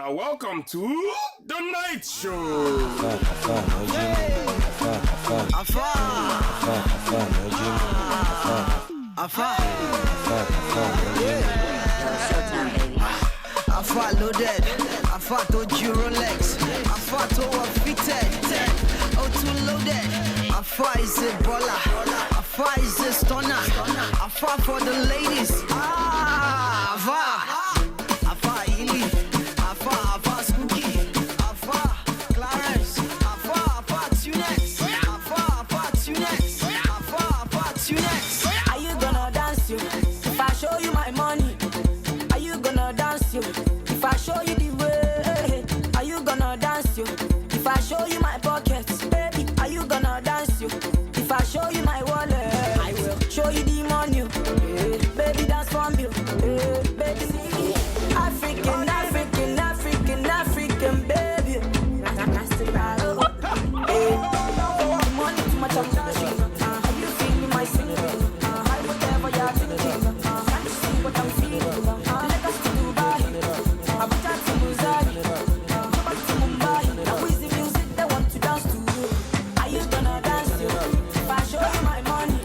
now welcome to the night show. Afa loaded, Afa to Rolex, Afa to fitted, oh too loaded. Afa is a baller, Afa is a stunner, Afa for the ladies. Afa Ili, Afa Spooky, Afa Clarence, Afa Tunex, Afa Tunex, Afa Tunex. Are you gonna dance you? If I show you my money, are you gonna dance you? If I show you the way, are you gonna dance you? If I show you my pockets, baby, are you gonna dance you? If I show you my wallet, I will show you the money. Baby, dance for me. Baby, African, baby. Money too much of machine. Are you feeling my singing? Whatever you're thinking. Can you see what I'm feeling? Let us to Dubai. Abuja to Muzari. Back to Mumbai. Now with the music they want to dance to you. Are you gonna dance to? If I show you my money,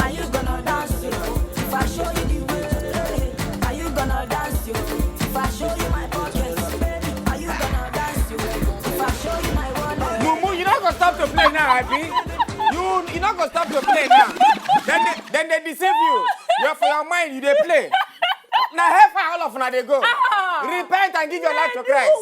are you gonna dance to? If I show you the way, are you gonna dance to? If I show you my pockets, baby, are you gonna dance to? If I show you my wallet. Mumu, you're not gonna stop to play now, Abby. You're not gonna stop to play now. Then they deceive you. You're for your mind, you they play. Now half all of now they go. Repent and give your life to Christ.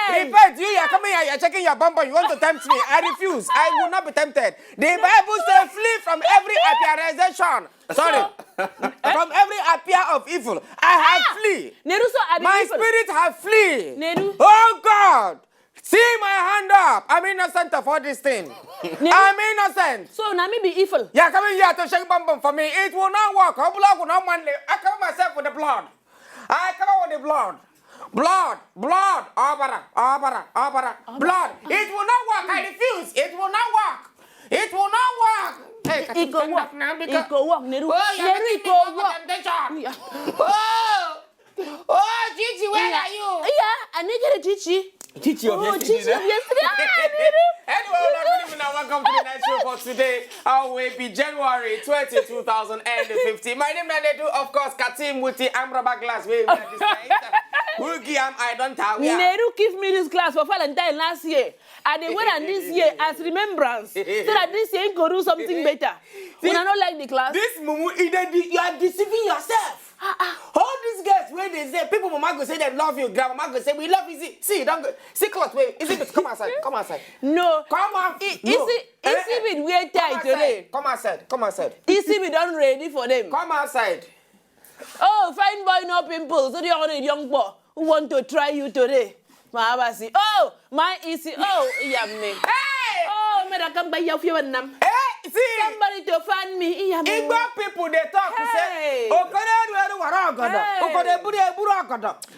Repent. You are coming here, you're checking your bumper. You want to tempt me? I refuse. I will not be tempted. The Bible says flee from every appearization. Sorry. From every appear of evil. I have flee. My spirit have flee. Oh God. See my hand up. I'm innocent of all these things. I'm innocent. So now me be evil. Yeah, coming here to shake bum for me. It will not work. Her blood will not manly. I cover myself with the blood. I cover with the blood. Blood. Blood. Blood. It will not work. I refuse. It will not work. It will not work. Hey, It go work. It go work. Neru. It go work. Oh, Gigi, where are you? Yeah, I need you to teach you. Teach you Oh, teach you yesterday. Anyway, welcome to the night show for today. Our way be January 20, 2015. My name is Nedu, of course, Katim Muti, Amraba Glass. I don't have. Neru give me this class for Valentine last year. And they went on this year as remembrance. So that this year go do something better. When I don't like the class. This Mumu, you are deceiving yourself. All these girls where they say people mama go say they love you, grandma go say we love you. See, don't go. See close, wait. Is it come outside? Come outside. No. Come on. Is it with weird tie today? Come outside. Come outside. Is it we done ready for them? Come outside. Oh, fine boy, no pimples. So you're a young boy who want to try you today. My Abasi. Oh, my easy. Oh, yummy. Hey! Oh, me da come buy your few nam. Hey, see. Somebody to find me. Igbo people they talk to say,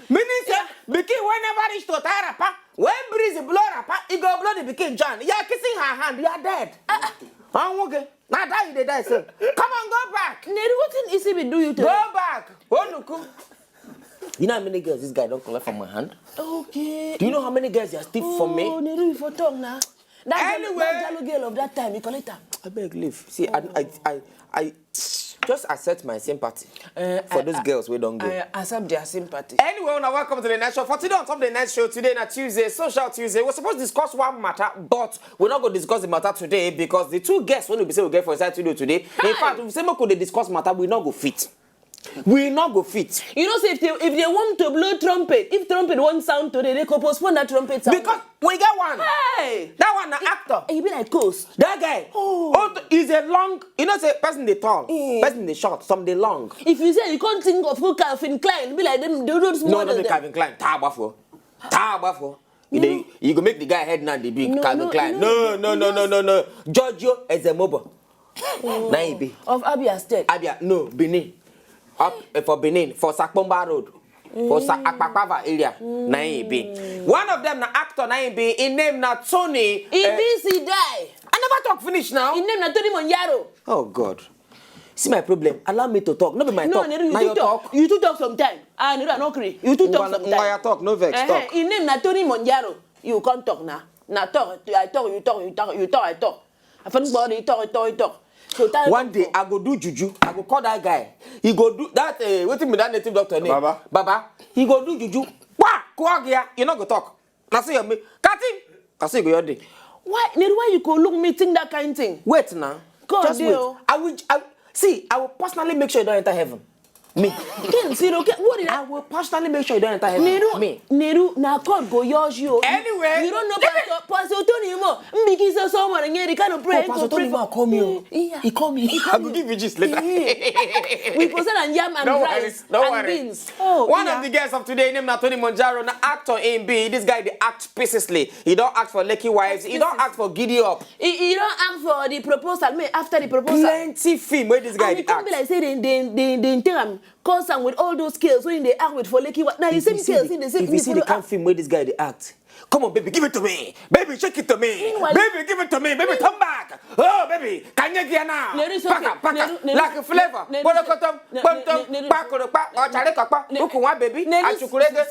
meaning say, Biki whenever reach to Tarapa, when breeze blow rapa, it go blow the Biki John. You are kissing her hand, you are dead. I'm okay. Now die, they die, sir. Come on, go back. Neru, what is it we do you today? Go back. Oh, look. You know how many girls this guy don't collect from my hand? Okay. Do you know how many girls he has thief from me? Oh, Neru, you for tongue now. Anyway. That yellow girl of that time, you collect her. I beg leave. See, I just accept my sympathy for those girls we don't go. I accept their sympathy. Anyway, now welcome to the next show. For today on top of the next show, today na Tuesday, Social Tuesday. We're supposed to discuss one matter, but we're not going to discuss the matter today because the two guests when we say we get for inside studio today. In fact, if we say we could discuss matter, we not go fit. We not go fit. You know, say if they want to blow trumpet, if trumpet won't sound today, they could postpone that trumpet sound. Because we get one. Hey! That one, an actor. He be like Coast. That guy. Oh, is a long. You know, say person they tall, person they short, some they long. If you say you can't think of who Calvin Klein, be like them. They don't small. No, Calvin Klein. Tabafo. You go make the guy head now the big Calvin Klein. No. Giorgio is a mobile. Naibi. Of Abia State. Abia, no, Benin. Up for Benin, for Sakpomba Road, for Akpakpava area. Naibi. One of them, na actor Naibi, in name na Tony. He busy die. I never talk finish now. In name na Tony Monyaro. Oh God. See my problem. Allow me to talk. No be my No, talk. Neru, Now you your too talk. You too talk sometime. Ah, Neru, I no agree. You too talk sometime. Why talk? No vex. Talk. In name na Tony Monjaro. You can't talk now. Now talk. I talk. You talk. You talk. You talk. I talk. I find body. You talk. You talk. You talk. So one day I go do juju. I go call that guy. He go do that. Wait me that native doctor name. Baba. He go do juju. Wah! Go here. You not go talk. Now say me. Cut him. I say go your day. Why? Neru, why you go look me think that kind thing? Wait now. God, just wait. I will personally make sure you don't enter heaven. Me. Ken, see, okay, what did I will personally make sure you don't enter heaven. Neru, now God go yours you. Anyway. You don't know Pastor Tony mo. Because so someone and the kind of pray. Pastor Tony will call me. He call me. I will give you just later. We present and yam and rice and beans. Oh, one of the guests of today named Tony Monjaro, an actor in B. This guy they act paciously. He don't act for Lucky Wives. He don't act for Giddy Up. He don't act for the proposal. Me after the proposal. Plenty film where this guy they act. Be like say they tell cause and with all those skills when they act with for Lucky Wives. Now you see skills in the same. If you see the kind of film where this guy they act. Come on, baby, give it to me. Baby, shake it to me. Meanwhile, baby, give it to me. Baby, come back. Oh, baby, can you get now? Paka, like a flavor.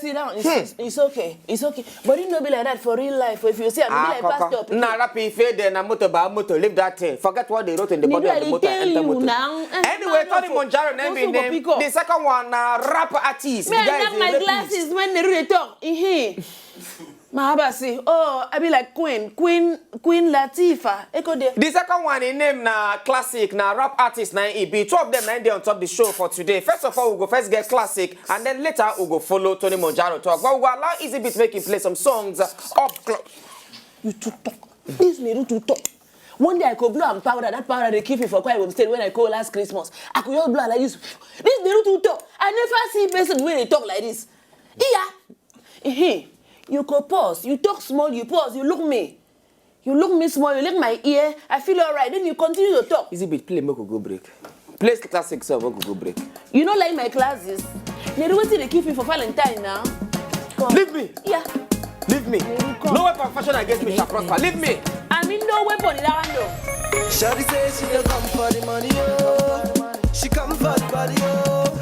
Sit down. It's okay. It's okay. But it not be like that for real life. If you see, I be like pastor. Nah, rapi fade then a motor. Leave that thing. Forget what they wrote in the body of the motor. Anyway, Tony Monjaro name. The second one, rap artist. Me, I have my glasses when they talk. Mahabasi, oh, I be like Queen Latifah. The second one in name na classic, na rap artist na EB. Two of them na they on top the show for today. First of all, we go first get classic, and then later we go follow Tony Monjaro talk. But we go allow Easy Beat make him play some songs up close. You too talk. This need to talk. One day I could blow and powder. That powder they keep me for quite a while when I call last Christmas. I could just blow like this. This need to talk. I never see person when they talk like this. Yeah. You go pause, you talk small, you pause, you look me. You look me small, you look my ear, I feel alright, then you continue to talk. Easy Beat, play, make we go break. Play classic song, make we go break. You know like my classes. Neru, what did they keep me for Valentine now? Come. Leave me. Yeah. Leave me. No weapon fashion against me shall prosper. Leave me. I mean no weapon in that Shawty says she don't come for the money, oh. She come for the body, oh.